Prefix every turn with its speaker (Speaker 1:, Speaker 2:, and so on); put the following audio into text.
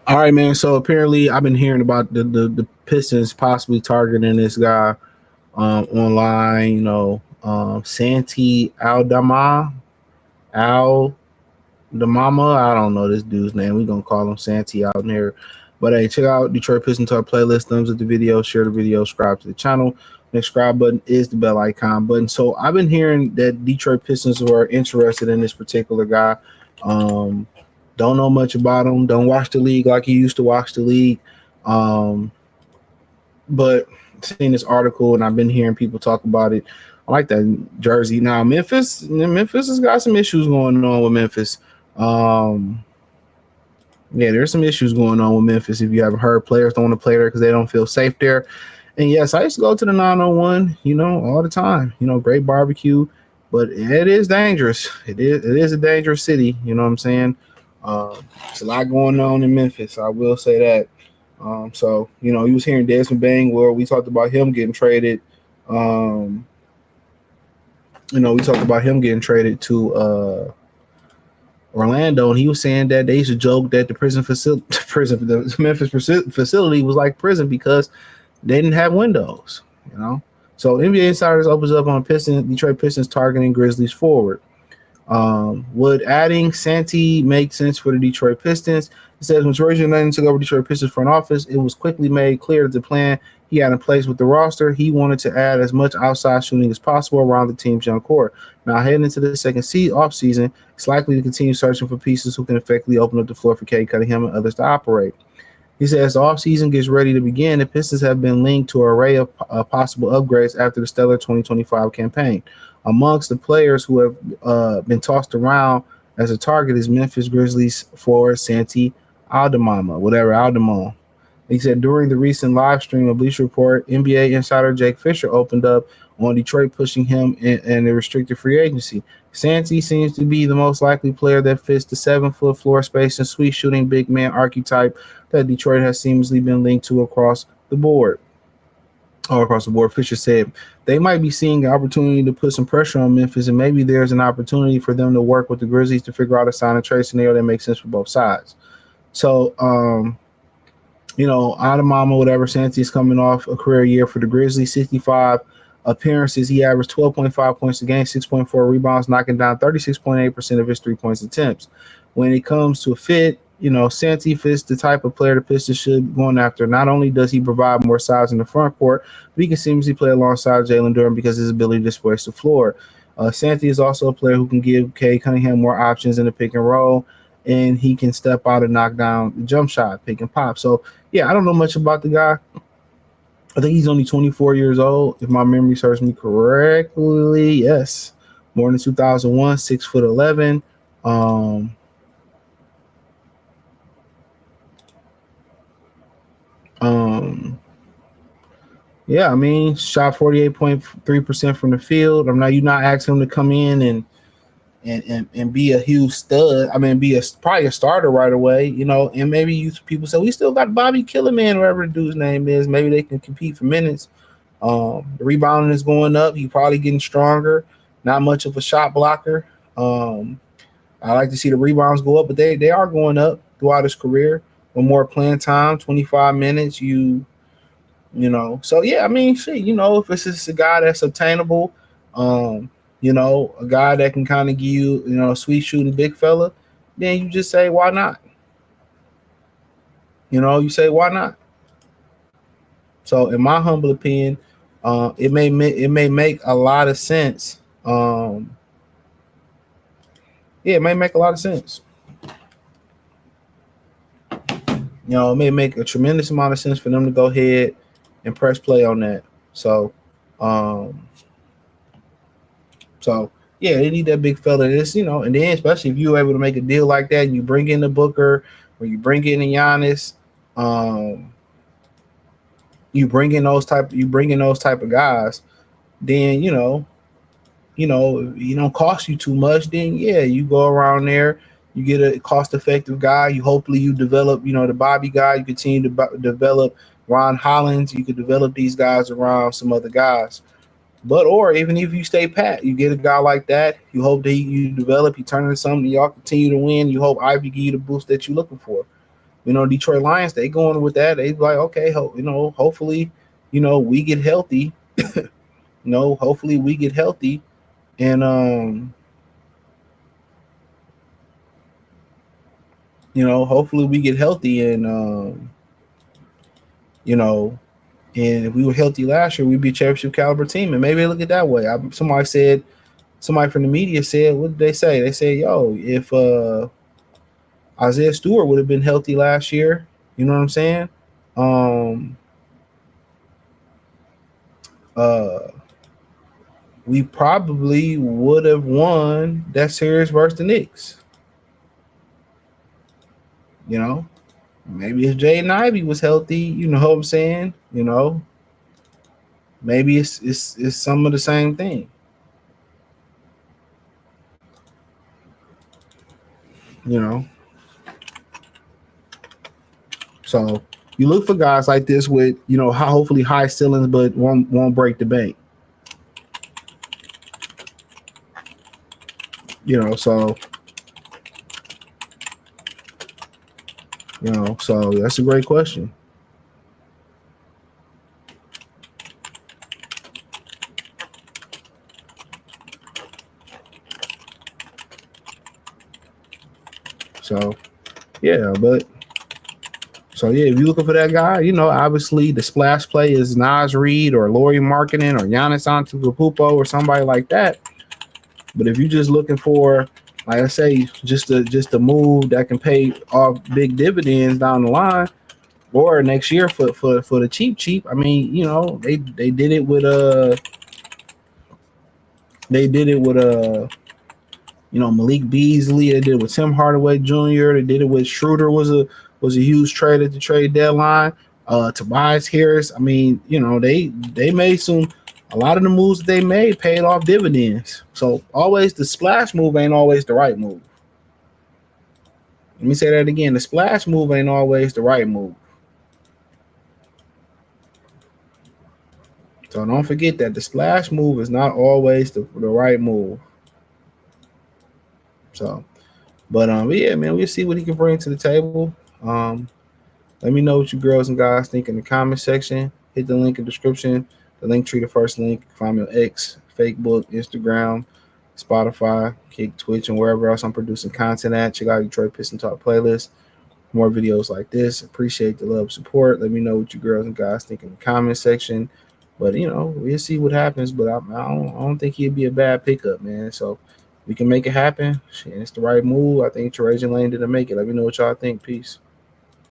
Speaker 1: All right, man. So apparently, I've been hearing about the Pistons possibly targeting this guy online. Santi Al Damama. I don't know this dude's name. We're gonna call him Santi out here. But hey, check out Detroit Pistons Talk playlist. Thumbs up the video, share the video, subscribe to the channel. Next subscribe button is the bell icon button. So I've been hearing that Detroit Pistons were interested in this particular guy. Um, don't know much about him. Don't watch the league like you used to watch the league. Um, but seen this article and I've been hearing people talk about it. I like that jersey. Now Memphis has got some issues going on with Memphis. Um, yeah, there's some issues going on with Memphis. If you haven't heard, players don't want to play there because they don't feel safe there. And yes, I used to go to the 901, all the time. Great barbecue, but it is dangerous. It is a dangerous city. You know what I'm saying? There's a lot going on in Memphis. I will say that. So you was hearing Desmond Bang where we talked about him getting traded. Um, we talked about him getting traded to Orlando, and he was saying that they used to joke that the prison facility, the Memphis facility was like prison because they didn't have windows. You know, so NBA Insiders opens up on Detroit Pistons targeting Grizzlies forward. Would adding Santi make sense for the Detroit Pistons? It says when George United took over Detroit Pistons front office, it was quickly made clear that the plan he had in place with the roster, he wanted to add as much outside shooting as possible around the team's young core. Now, heading into the second off season, it's likely to continue searching for pieces who can effectively open up the floor for Cade Cunningham and others to operate. He says the offseason gets ready to begin. The Pistons have been linked to an array of possible upgrades after the stellar 2025 campaign. Amongst the players who have been tossed around as a target is Memphis Grizzlies forward Santi Aldama. He said during the recent live stream of Bleacher Report, NBA insider Jake Fisher opened up on Detroit pushing him in a restricted free agency. Santi seems to be the most likely player that fits the 7-foot floor space and sweet shooting big man archetype that Detroit has seemingly been linked to across the board. All across the board, Fisher said they might be seeing an opportunity to put some pressure on Memphis, and maybe there's an opportunity for them to work with the Grizzlies to figure out a sign and trade scenario that makes sense for both sides. So, Adamama, whatever, Santi is coming off a career year for the Grizzlies, 65 appearances. He averaged 12.5 points a game, 6.4 rebounds, knocking down 36.8% of his 3 points attempts. When it comes to a fit, Santi fits the type of player the Pistons should be going after. Not only does he provide more size in the front court, but he can seamlessly play alongside Jalen Durham because of his ability to space the floor. Santi is also a player who can give Cade Cunningham more options in the pick and roll, and he can step out and knock down the jump shot, pick and pop. So, yeah, I don't know much about the guy. I think he's only 24 years old, if my memory serves me correctly. Yes, born in 2001, 6'11". Um, um, yeah, I mean, shot 48.3% from the field. You're not asking him to come in and be a huge stud. I mean, probably a starter right away, and maybe people say we still got Bobby Killerman, whatever the dude's name is. Maybe they can compete for minutes. The rebounding is going up. He's probably getting stronger. Not much of a shot blocker. I like to see the rebounds go up, but they are going up throughout his career. With more playing time, 25 minutes, so yeah, I mean, shit, if it's just a guy that's obtainable, a guy that can kind of give you, a sweet shooting big fella, then you just say, why not? You say, why not? So, in my humble opinion, it may make a lot of sense. Yeah, it may make a lot of sense. It may make a tremendous amount of sense for them to go ahead and press play on that. So, um, yeah, they need that big fella. And then especially if you're able to make a deal like that, and you bring in the Booker or you bring in the Giannis, you bring in those type of guys, then it don't cost you too much. Then yeah, you go around there, you get a cost effective guy. Hopefully you develop, the Bobby guy. You continue to develop Ron Hollins. You could develop these guys around some other guys. Or even if you stay pat, you get a guy like that. You hope that you develop, you turn into something, y'all continue to win. You hope Ivy give you the boost that you're looking for. Detroit Lions, they going with that. They like, okay, hopefully, we get healthy. Hopefully we get healthy, and hopefully we get healthy, and you know, and if we were healthy last year, we'd be a championship caliber team. And maybe look at it that way. Somebody from the media said, what did they say? They said, yo, if Isaiah Stewart would have been healthy last year, you know what I'm saying? Um, uh, we probably would have won that series versus the Knicks. You know, maybe if Jaden Ivey was healthy, you know what I'm saying? Maybe it's some of the same thing. You know, so you look for guys like this with hopefully high ceilings, but won't break the bank. So so that's a great question. So yeah, but so yeah, if you're looking for that guy, obviously the splash play is Nas Reed or Laurie Markkinen or Giannis Antetokounmpo or somebody like that. But if you're just looking for, like I say, just a move that can pay off big dividends down the line or next year for the cheap. I mean, they did it with Malik Beasley. They did it with Tim Hardaway Jr. They did it with Schroeder was a huge trade at the trade deadline. Tobias Harris. I mean, they made a lot of the moves that they made paid off dividends. So always the splash move ain't always the right move. Let me say that again. The splash move ain't always the right move. So don't forget that the splash move is not always the right move. So, but yeah, man, we'll see what he can bring to the table. Let me know what you girls and guys think in the comment section. Hit the link in the description, the link tree, the first link. Find me on X, Facebook, Instagram, Spotify, Kick, Twitch, and wherever else I'm producing content at. Check out Detroit Pistons Talk playlist. More videos like this. Appreciate the love, support. Let me know what you girls and guys think in the comment section. But we'll see what happens. But I don't think he'd be a bad pickup, man. So we can make it happen. It's the right move. I think Trajan Lane didn't make it. Let me know what y'all think. Peace.